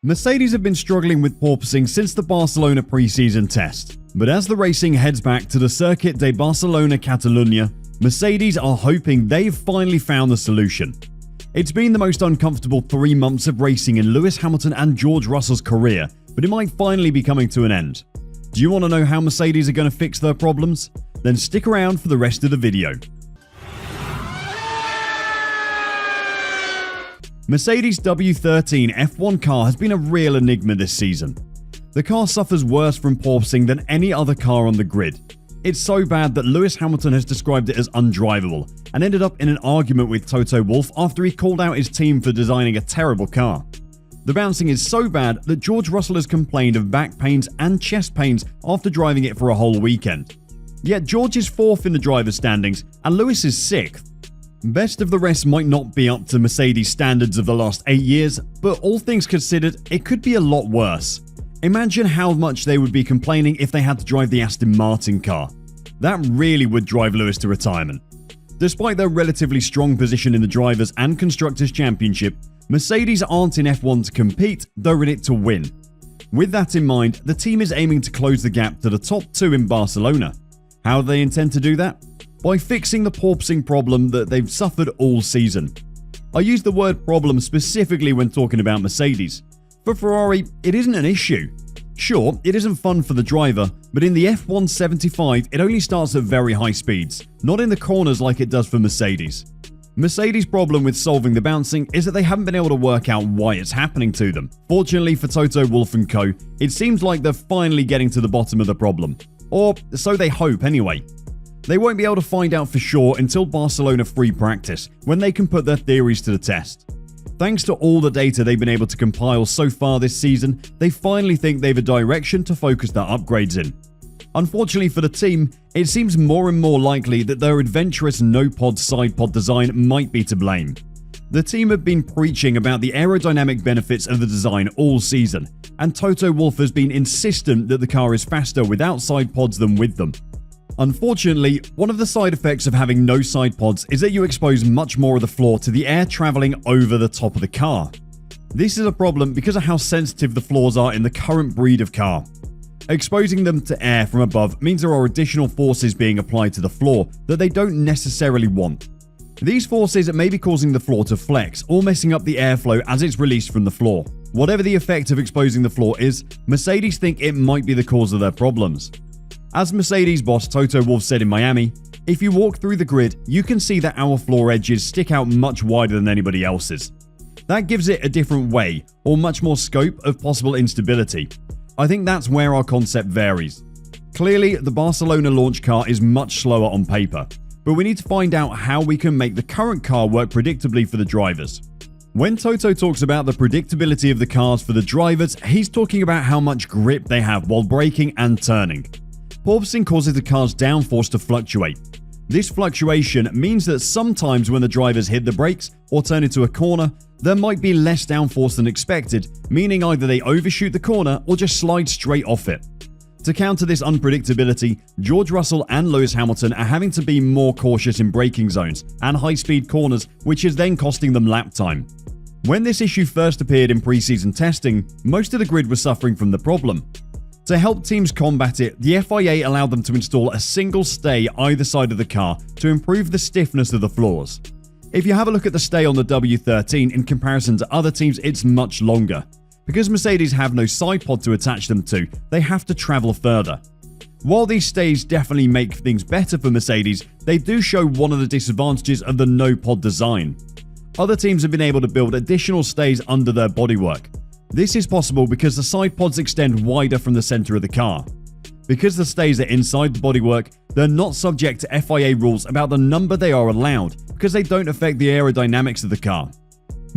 Mercedes have been struggling with porpoising since the Barcelona pre-season test, but as the racing heads back to the Circuit de Barcelona Catalunya, Mercedes are hoping they've finally found the solution. It's been the most uncomfortable 3 months of racing in Lewis Hamilton and George Russell's career, but it might finally be coming to an end. Do you want to know how Mercedes are going to fix their problems? Then stick around for the rest of the video. Mercedes' W13 F1 car has been a real enigma this season. The car suffers worse from porpoising than any other car on the grid. It's so bad that Lewis Hamilton has described it as undrivable and ended up in an argument with Toto Wolff after he called out his team for designing a terrible car. The bouncing is so bad that George Russell has complained of back pains and chest pains after driving it for a whole weekend. Yet George is 4th in the driver's standings and Lewis is 6th. Best of the rest might not be up to Mercedes' standards of the last 8 years, but all things considered, it could be a lot worse. Imagine how much they would be complaining if they had to drive the Aston Martin car. That really would drive Lewis to retirement. Despite their relatively strong position in the Drivers' and Constructors' Championship, Mercedes aren't in F1 to compete, they're in it to win. With that in mind, the team is aiming to close the gap to the top 2 in Barcelona. How do they intend to do that? By fixing the porpoising problem that they've suffered all season. I use the word problem specifically when talking about Mercedes. For Ferrari, it isn't an issue. Sure, it isn't fun for the driver, but in the F1 75 it only starts at very high speeds, not in the corners like it does for Mercedes. Mercedes' problem with solving the bouncing is that they haven't been able to work out why it's happening to them. Fortunately for Toto Wolff and co, it seems like they're finally getting to the bottom of the problem. Or so they hope anyway. They won't be able to find out for sure until Barcelona free practice, when they can put their theories to the test. Thanks to all the data they've been able to compile so far this season, they finally think they have a direction to focus their upgrades in. Unfortunately for the team, it seems more and more likely that their adventurous no-pod side pod design might be to blame. The team have been preaching about the aerodynamic benefits of the design all season, and Toto Wolff has been insistent that the car is faster without side pods than with them. Unfortunately, one of the side effects of having no side pods is that you expose much more of the floor to the air traveling over the top of the car. This is a problem because of how sensitive the floors are in the current breed of car. Exposing them to air from above means there are additional forces being applied to the floor that they don't necessarily want. These forces may be causing the floor to flex or messing up the airflow as it's released from the floor. Whatever the effect of exposing the floor is, Mercedes think it might be the cause of their problems. As Mercedes boss Toto Wolff said in Miami, "If you walk through the grid, you can see that our floor edges stick out much wider than anybody else's. That gives it a different way, or much more scope of possible instability. I think that's where our concept varies. Clearly, the Barcelona launch car is much slower on paper, but we need to find out how we can make the current car work predictably for the drivers." When Toto talks about the predictability of the cars for the drivers, he's talking about how much grip they have while braking and turning. Porpoising causes the car's downforce to fluctuate. This fluctuation means that sometimes when the drivers hit the brakes or turn into a corner, there might be less downforce than expected, meaning either they overshoot the corner or just slide straight off it. To counter this unpredictability, George Russell and Lewis Hamilton are having to be more cautious in braking zones and high-speed corners, which is then costing them lap time. When this issue first appeared in pre-season testing, most of the grid was suffering from the problem. To help teams combat it, the FIA allowed them to install a single stay either side of the car to improve the stiffness of the floors. If you have a look at the stay on the W13 in comparison to other teams, it's much longer. Because Mercedes have no side pod to attach them to, they have to travel further. While these stays definitely make things better for Mercedes, they do show one of the disadvantages of the no pod design. Other teams have been able to build additional stays under their bodywork. This is possible because the side pods extend wider from the center of the car. Because the stays are inside the bodywork, they're not subject to FIA rules about the number they are allowed because they don't affect the aerodynamics of the car.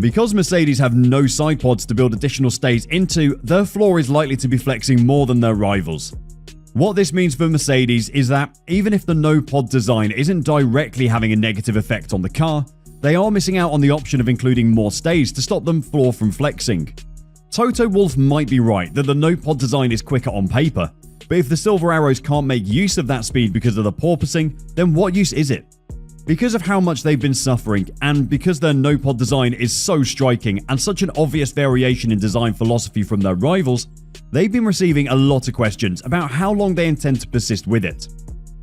Because Mercedes have no side pods to build additional stays into, their floor is likely to be flexing more than their rivals. What this means for Mercedes is that even if the no pod design isn't directly having a negative effect on the car, they are missing out on the option of including more stays to stop them floor from flexing. Toto Wolff might be right that the no-pod design is quicker on paper, but if the Silver Arrows can't make use of that speed because of the porpoising, then what use is it? Because of how much they've been suffering, and because their no-pod design is so striking and such an obvious variation in design philosophy from their rivals, they've been receiving a lot of questions about how long they intend to persist with it.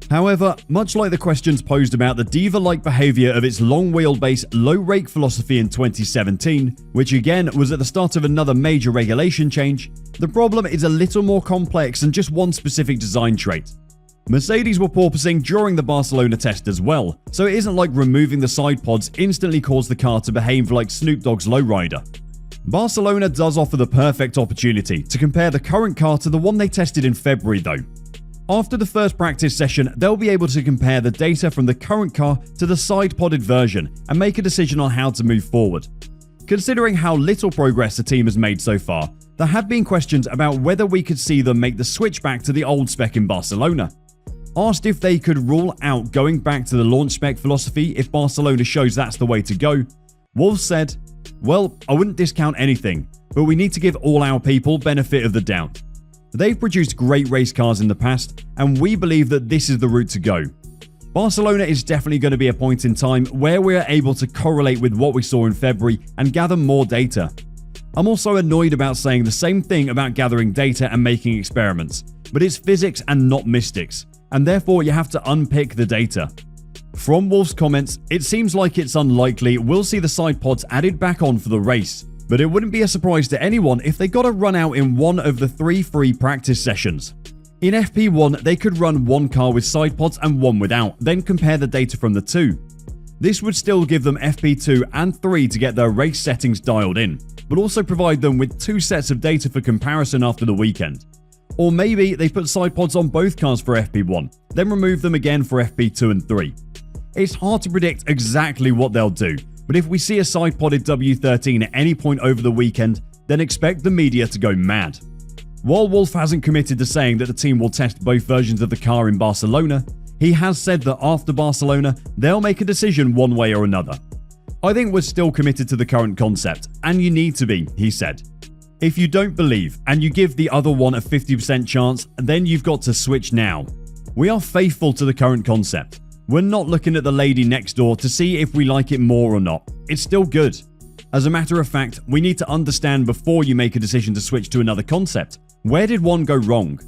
However, much like the questions posed about the diva-like behavior of its long wheelbase, low rake philosophy in 2017, which again was at the start of another major regulation change, the problem is a little more complex than just one specific design trait. Mercedes were porpoising during the Barcelona test as well, so it isn't like removing the side pods instantly caused the car to behave like Snoop Dogg's lowrider. Barcelona does offer the perfect opportunity to compare the current car to the one they tested in February though. After the first practice session, they'll be able to compare the data from the current car to the side-podded version and make a decision on how to move forward. Considering how little progress the team has made so far, there have been questions about whether we could see them make the switch back to the old spec in Barcelona. Asked if they could rule out going back to the launch spec philosophy if Barcelona shows that's the way to go, Wolff said, "Well, I wouldn't discount anything, but we need to give all our people benefit of the doubt. They've produced great race cars in the past, and we believe that this is the route to go. Barcelona is definitely going to be a point in time where we are able to correlate with what we saw in February and gather more data. I'm also annoyed about saying the same thing about gathering data and making experiments, but it's physics and not mystics, and therefore you have to unpick the data." From Wolff's comments, it seems like it's unlikely we'll see the side pods added back on for the race, but it wouldn't be a surprise to anyone if they got a run out in one of the 3 free practice sessions. In FP1, they could run one car with side pods and one without, then compare the data from the two. This would still give them FP2 and 3 to get their race settings dialed in, but also provide them with 2 sets of data for comparison after the weekend. Or maybe they put side pods on both cars for FP1, then remove them again for FP2 and 3. It's hard to predict exactly what they'll do, but if we see a side-podded W13 at any point over the weekend, then expect the media to go mad. While Wolff hasn't committed to saying that the team will test both versions of the car in Barcelona, he has said that after Barcelona, they'll make a decision one way or another. "I think we're still committed to the current concept, and you need to be," he said. "If you don't believe, and you give the other one a 50% chance, then you've got to switch now. We are faithful to the current concept. We're not looking at the lady next door to see if we like it more or not. It's still good. As a matter of fact, we need to understand before you make a decision to switch to another concept. Where did one go wrong?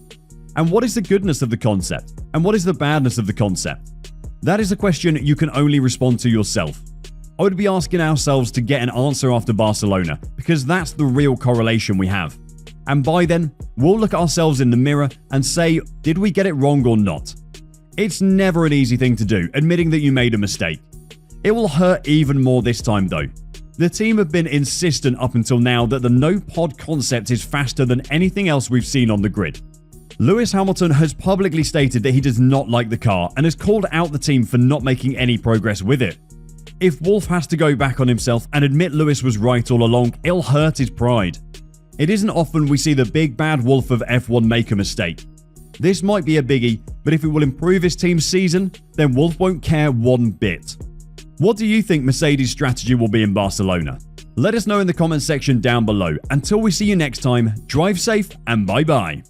And what is the goodness of the concept? And what is the badness of the concept? That is a question you can only respond to yourself. I would be asking ourselves to get an answer after Barcelona, because that's the real correlation we have. And by then, we'll look at ourselves in the mirror and say, did we get it wrong or not? It's never an easy thing to do, admitting that you made a mistake. It will hurt even more this time though. The team have been insistent up until now that the no-pod concept is faster than anything else we've seen on the grid. Lewis Hamilton has publicly stated that he does not like the car and has called out the team for not making any progress with it. If Wolff has to go back on himself and admit Lewis was right all along, it'll hurt his pride. It isn't often we see the big bad Wolff of F1 make a mistake. This might be a biggie, but if it will improve his team's season, then Wolff won't care one bit. What do you think Mercedes' strategy will be in Barcelona? Let us know in the comments section down below. Until we see you next time, drive safe and bye bye.